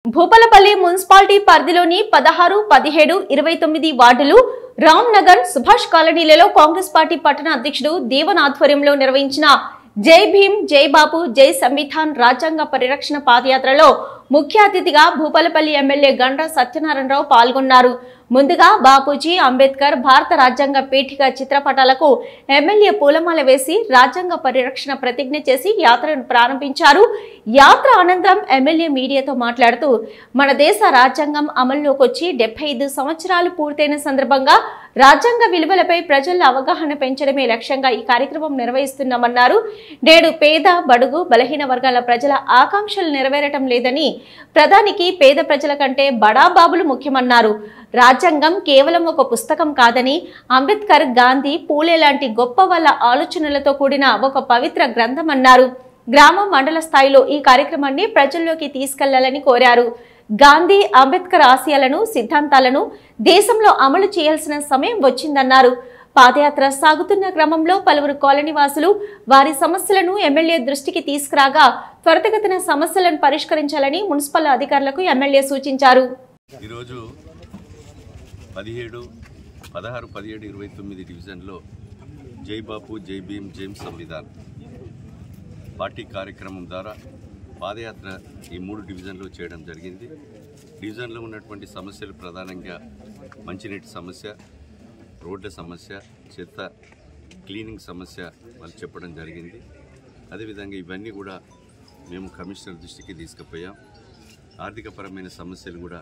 Bhupalpally municipality పరిధిలోని 16, 17, 29 వార్డులు Ram Nagar, Subhash కాలనీలలో Congress party పట్టణ అధ్యక్షుడు దేవన్ ఆధ్వర్యంలో నిర్వహించిన జై భీమ్, జై బాపు, జై సంవిధాన్ రాజ్యాంగ పరిరక్షణ పాదయాత్రలో ముఖ్య అతిథిగా భూపాలపల్లి ఎమ్మెల్యే గండ్ర సత్యనారాయణరావు పాల్గొన్నారు. ముందుగా బాపూజీ, అంబేద్కర్, భారత రాజ్యాంగ పీఠిక చిత్రపటాలకు ఎమ్మెల్యే పూలమాల వేసి రాజ్యాంగ పరిరక్షణ ప్రతిజ్ఞ చేసి యాత్రను ప్రారంభించారు. యాత్ర అనంతరం ఎమ్మెల్యే మీడియాతో మాట్లాడుతూ మన దేశ రాజ్యాంగం అమల్లోకి వచ్చి 75 సంవత్సరాలు పూర్తయిన సందర్భంగా రాజ్యాంగ విలువలపై ప్రజల్లో అవగాహన పెంచడమే లక్ష్యంగా ఈ కార్యక్రమం నిర్వహిస్తున్నామన్నారు. నేడు పేద, బడుగు, బలహీన వర్గాల ప్రజల ఆకాంక్షలు నెరవేరటం లేదని, ప్రధానికి పేద ప్రజల కంటే బడాబాబులు ముఖ్యమన్నారు. రాజ్యాంగం కేవలం ఒక పుస్తకం కాదని, అంబేద్కర్, గాంధీ, పూలే లాంటి గొప్ప వాళ్ళ ఆలోచనలతో కూడిన ఒక పవిత్ర గ్రంథం అన్నారు. గ్రామ, మండల స్థాయిలో ఈ కార్యక్రమాన్ని ప్రజల్లోకి తీసుకెళ్లాలని కోరారు. గాంధీ, అంబేద్కర్ ఆశయాలను, సిద్ధాంతాలను దేశంలో అమలు చేయాల్సిన సమయం వచ్చిందన్నారు. పాదయాత్ర సాగుతున్న క్రమంలో పలువురు కాలనీ వాసులు వారి సమస్యలను ఎమ్మెల్యే దృష్టికి తీసుకురాగా త్వరితగతిన సమస్యలను పరిష్కరించాలని మున్సిపల్ అధికారులకు ఎమ్మెల్యే సూచించారు. ఈరోజు 17, 16, 17, 29 డివిజన్లో జై బాపు, జై భీమ్, జై సంవిధాన్ పార్టీ కార్యక్రమం ద్వారా పాదయాత్ర ఈ 3 డివిజన్లో చేయడం జరిగింది. డివిజన్లో ఉన్నటువంటి సమస్యలు ప్రధానంగా మంచినీటి సమస్య, రోడ్ల సమస్య, చెత్త క్లీనింగ్ సమస్య వాళ్ళు చెప్పడం జరిగింది. అదేవిధంగా ఇవన్నీ కూడా మేము కమిషనర్ దృష్టికి తీసుకుపోయాం. ఆర్థికపరమైన సమస్యలు కూడా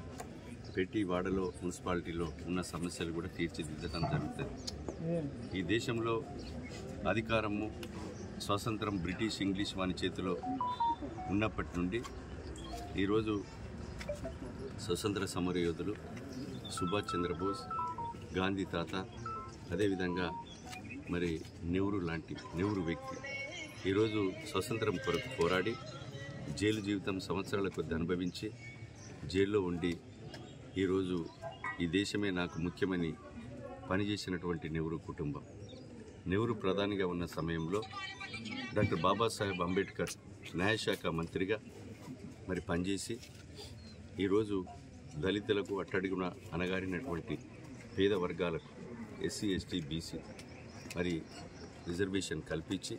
పెట్టి వాడలో, మున్సిపాలిటీలో ఉన్న సమస్యలు కూడా తీర్చిదిద్దడం జరుగుతుంది. ఈ దేశంలో అధికారము, స్వాతంత్రం బ్రిటిష్, ఇంగ్లీష్ వాని చేతిలో ఉన్నప్పటి నుండి ఈరోజు స్వతంత్ర సమరయోధులు సుభాష్ చంద్రబోస్, గాంధీ తాత, అదేవిధంగా మరి నెహ్రూ వ్యక్తి ఈరోజు స్వతంత్రం కొరకు పోరాడి జైలు జీవితం సంవత్సరాల కొద్ది అనుభవించి జైల్లో ఉండి ఈరోజు ఈ దేశమే నాకు ముఖ్యమని పనిచేసినటువంటి నెహ్రూ కుటుంబం. నెహ్రూ ప్రధానిగా ఉన్న సమయంలో డాక్టర్ బాబాసాహెబ్ అంబేద్కర్ న్యాయశాఖ మంత్రిగా మరి పనిచేసి ఈరోజు దళితులకు, అట్టడుగున అణగారినటువంటి పేద వర్గాలకు, ఎస్సీ, ఎస్టీ, బీసీ మరి రిజర్వేషన్ కల్పించి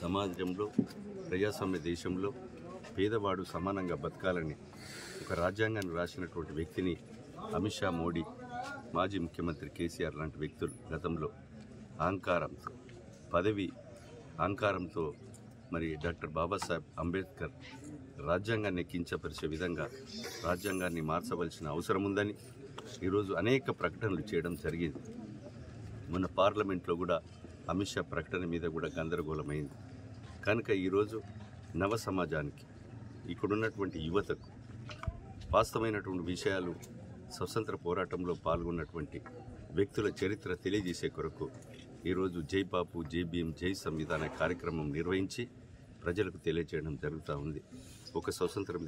సమాజంలో, ప్రజాస్వామ్య దేశంలో పేదవాడు సమానంగా బతకాలని ఒక రాజ్యాంగాన్ని రాసినటువంటి వ్యక్తిని అమిత్ షా, మోడీ, మాజీ ముఖ్యమంత్రి కేసీఆర్ లాంటి వ్యక్తులు గతంలో అహంకారంతో, పదవి అహంకారంతో మరి డాక్టర్ బాబాసాహెబ్ అంబేద్కర్ రాజ్యాంగాన్ని కించపరిచే విధంగా రాజ్యాంగాన్ని మార్చవలసిన అవసరం ఉందని ఈరోజు అనేక ప్రకటనలు చేయడం జరిగింది. మొన్న పార్లమెంట్లో కూడా అమిత్ షా ప్రకటన మీద కూడా గందరగోళమైంది. కనుక ఈరోజు నవ సమాజానికి, ఇక్కడున్నటువంటి యువతకు వాస్తవమైనటువంటి విషయాలు, స్వతంత్ర పోరాటంలో పాల్గొన్నటువంటి వ్యక్తుల చరిత్ర తెలియజేసే కొరకు ఈరోజు జై బాపు, జై భీమ్, జై సంవిధాన కార్యక్రమం నిర్వహించి ప్రజలకు తెలియజేయడం జరుగుతూ ఉంది. ఒక స్వతంత్రం